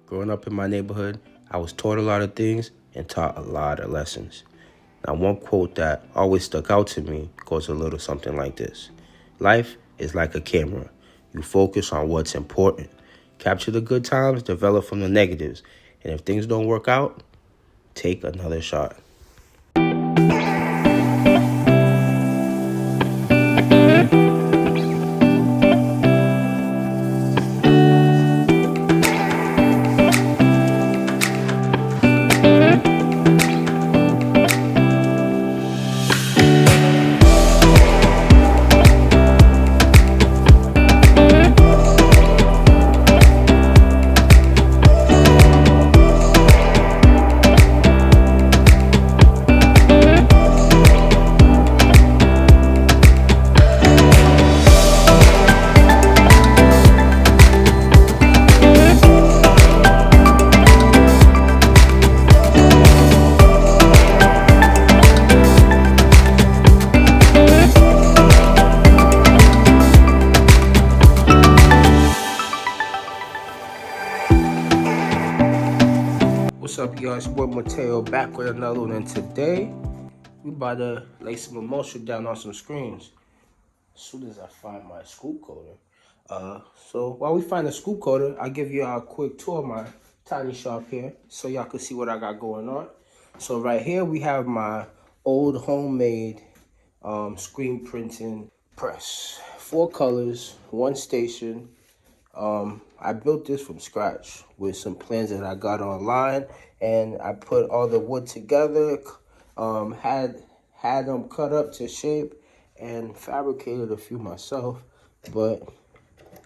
Growing up in my neighborhood, I was taught a lot of things and taught a lot of lessons. Now, one quote that always stuck out to me goes a little something like this: Life is like a camera. You focus on what's important. Capture the good times, develop from the negatives. And if things don't work out, take another shot. What's up, y'all? It's your boy Mateo back with another one, and today we about to lay some emulsion down on some screens. As soon as I find my scoop coater. So while we find the scoop coater, I'll give you a quick tour of my tiny shop here so y'all can see what I got going on. So right here we have my old homemade screen printing press. 4 colors, 1 station. I built this from scratch with some plans that I got online, and I put all the wood together, had them cut up to shape, and fabricated a few myself. But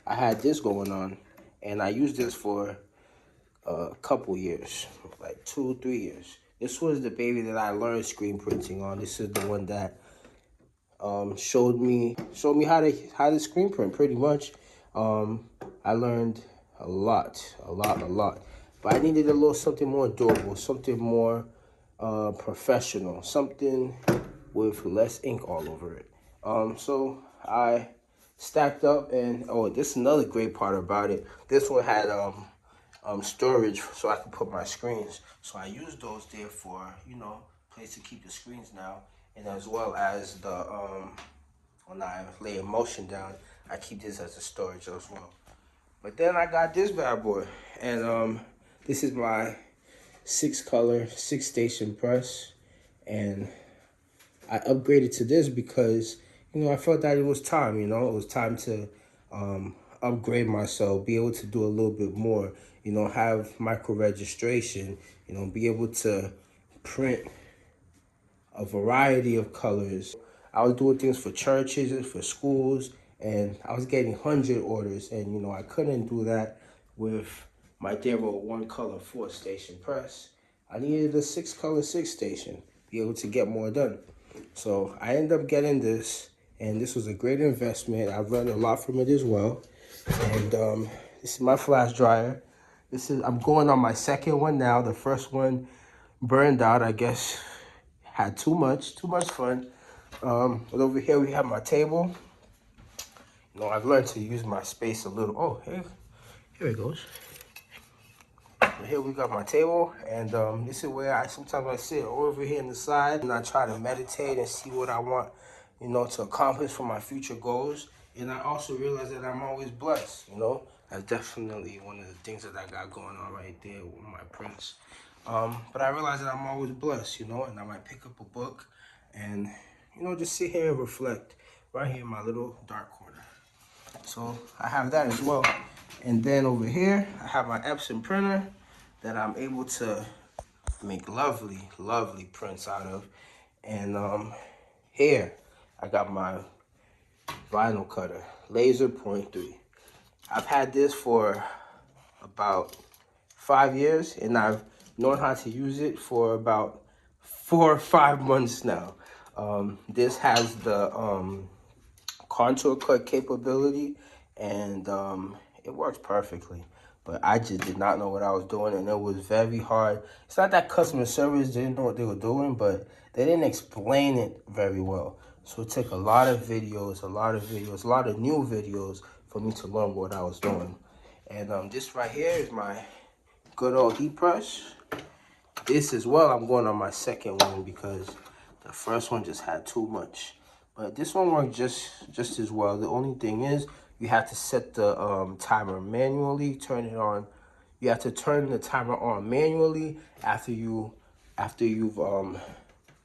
I had this going on, and I used this for a couple years, like 2-3 years. This was the baby that I learned screen printing on. This is the one that showed me how to screen print pretty much. I learned a lot. But I needed a little something more durable, something more professional, something with less ink all over it. So I stacked up, and this is another great part about it. This one had storage so I could put my screens. So I used those there for, place to keep the screens now, and as well as the when I lay emulsion down, I keep this as a storage as well. But then I got this bad boy, and this is my 6-color, 6-station press, and I upgraded to this because, I felt that it was time, it was time to upgrade myself, be able to do a little bit more, have micro registration, be able to print a variety of colors. I was doing things for churches, for schools, and I was getting 100 orders, and I couldn't do that with my dear old 1-color 4-station press. I needed a 6-color 6-station, be able to get more done. So I ended up getting this, and this was a great investment. I've learned a lot from it as well. And this is my flash dryer. I'm going on my 2nd one now. The first one burned out, I guess. Had too much fun. But over here we have my table. I've learned to use my space a little. Oh, here it goes. Here we got my table, and this is where I sometimes sit over here on the side, and I try to meditate and see what I want, to accomplish for my future goals. And I also realize that I'm always blessed. That's definitely one of the things that I got going on right there with my prints. But I realize that I'm always blessed, and I might pick up a book and, just sit here and reflect right here in my little dark corner. So I have that as well. And then over here, I have my Epson printer that I'm able to make lovely prints out of. And here, I got my vinyl cutter, laser 0.3. I've had this for about 5 years, and I've known how to use it for about 4 or 5 months now. This has the contour cut capability, and it works perfectly. But I just did not know what I was doing, and it was very hard. It's not that customer service didn't know what they were doing, but they didn't explain it very well. So it took a lot of videos, a lot of new videos for me to learn what I was doing. And this right here is my good old heat press. This as well, I'm going on my second one because the first one just had too much. But this one worked just as well. The only thing is you have to set the timer manually, turn it on. You have to turn the timer on manually after you've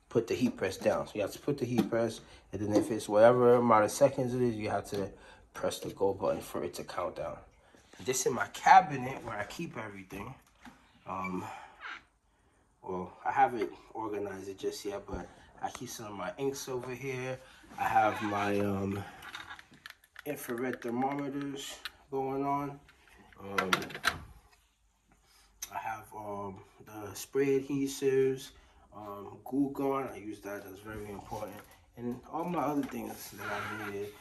put the heat press down. So you have to put the heat press, and then if it's whatever amount of seconds it is, you have to press the go button for it to count down. This in my cabinet where I keep everything. Well, I haven't organized it just yet, but I keep some of my inks over here. I have my infrared thermometers going on. I have the spray adhesives, glue gun. I use that. That's very important. And all my other things that I needed.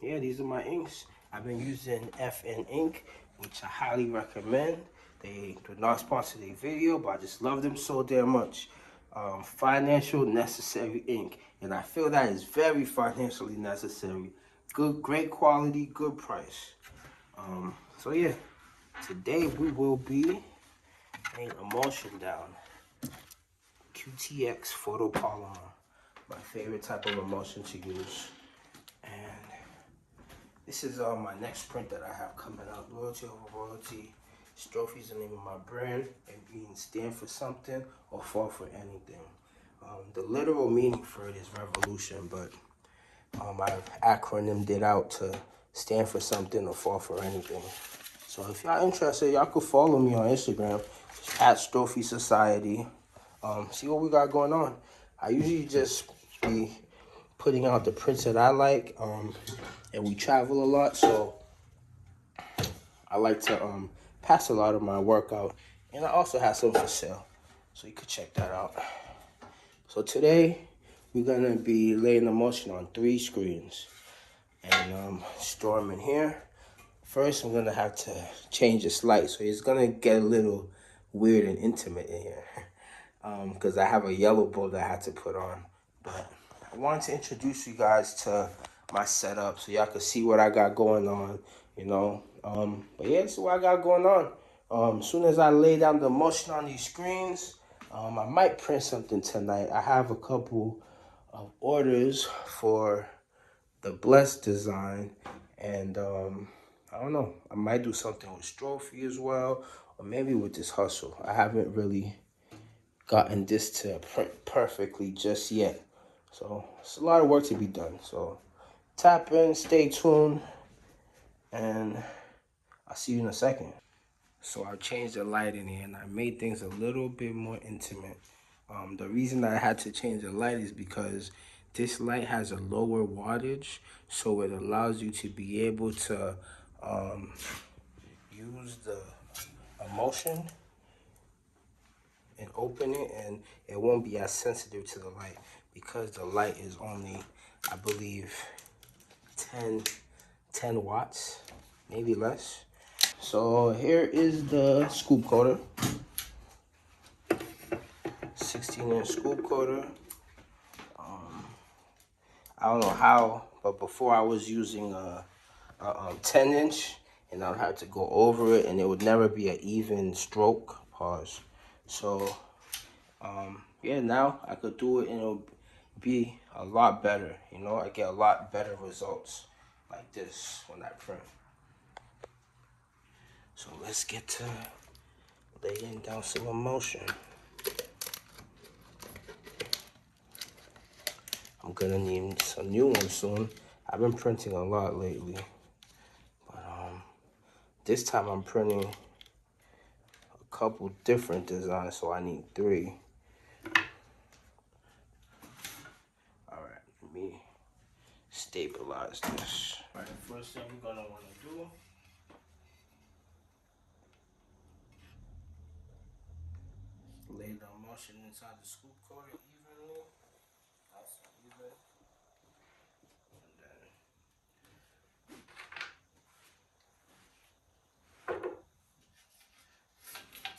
Yeah, these are my inks. I've been using FN ink, which I highly recommend. They do not sponsor the video, but I just love them so damn much. Financial necessary ink, and I feel that is very financially necessary. Good, great quality, good price. So yeah, today we will be laying emulsion down. QTX photopolymer, my favorite type of emulsion to use. And this is my next print that I have coming out. Loyalty over royalty. Strophe is the name of my brand. It means stand for something or fall for anything. The literal meaning for it is revolution, but I've acronymed it out to stand for something or fall for anything. So if y'all interested, y'all could follow me on Instagram, at Strophe Society. See what we got going on. I usually just be putting out the prints that I like, and we travel a lot, so I like to pass a lot of my work out, and I also have some for sale, so you could check that out. So today we're gonna be laying emulsion on 3 screens and store them in here. First, I'm gonna have to change this light, so it's gonna get a little weird and intimate in here. Because I have a yellow bulb that I had to put on. But I wanted to introduce you guys to my setup so y'all can see what I got going on, you know. But yeah, this is what I got going on. As soon as I lay down the emulsion on these screens, I might print something tonight. I have a couple of orders for the Blessed design, and I don't know, I might do something with Strophe as well, or maybe with this Hustle. I haven't really gotten this to print perfectly just yet, so it's a lot of work to be done. So tap in, stay tuned, and I'll see you in a second. So I changed the light in here and I made things a little bit more intimate. The reason I had to change the light is because this light has a lower wattage, so it allows you to be able to use the emulsion and open it, and it won't be as sensitive to the light because the light is only, I believe, 10 watts, maybe less. So here is the scoop coater, 16-inch scoop coater. I don't know how, but before I was using a 10-inch, and I'd have to go over it, and it would never be an even stroke. Pause. So yeah, now I could do it, and it'll be a lot better. You know, I get a lot better results like this when I print. So let's get to laying down some emulsion. I'm gonna need some new ones soon. I've been printing a lot lately, but this time I'm printing a couple different designs, so I need 3. All right, let me stabilize this. All right, the first thing we're gonna want to do is lay the emulsion inside the scoop coater evenly. Nice and even.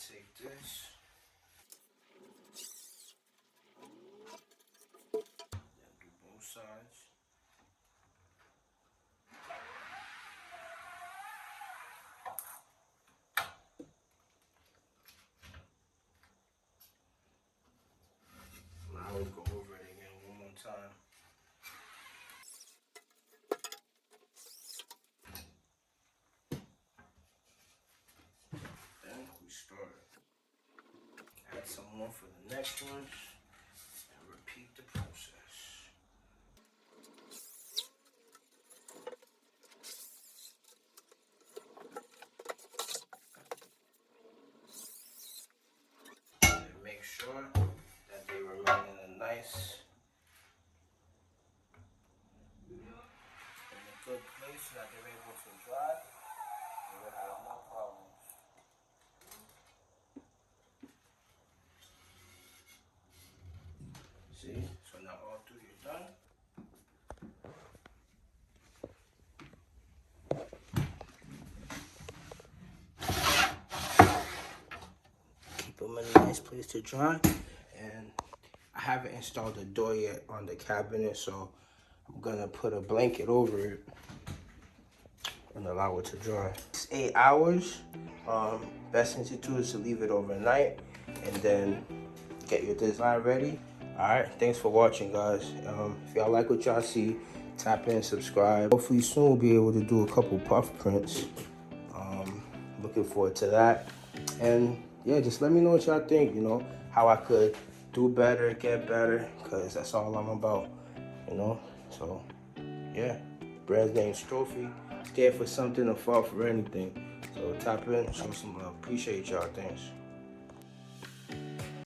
Take this, then do both sides. some more for the next one and repeat the process. And make sure that they remain in a nice, in a good place so that they're able to dry. You will have no problems. See? So now all three are done. Keep them in a nice place to dry. And I haven't installed the door yet on the cabinet, so I'm gonna put a blanket over it and allow it to dry. It's 8 hours. Best thing to do is to leave it overnight and then get your design ready. All right, thanks for watching, guys. If y'all like what y'all see, tap in, subscribe. Hopefully soon we'll be able to do a couple puff prints. Looking forward to that. And yeah, just let me know what y'all think, you know, how I could do better, get better, because that's all I'm about, you know. So yeah, brand name's Trophy. Stand for something or fall for anything. So tap in, show some love. Appreciate y'all. Thanks.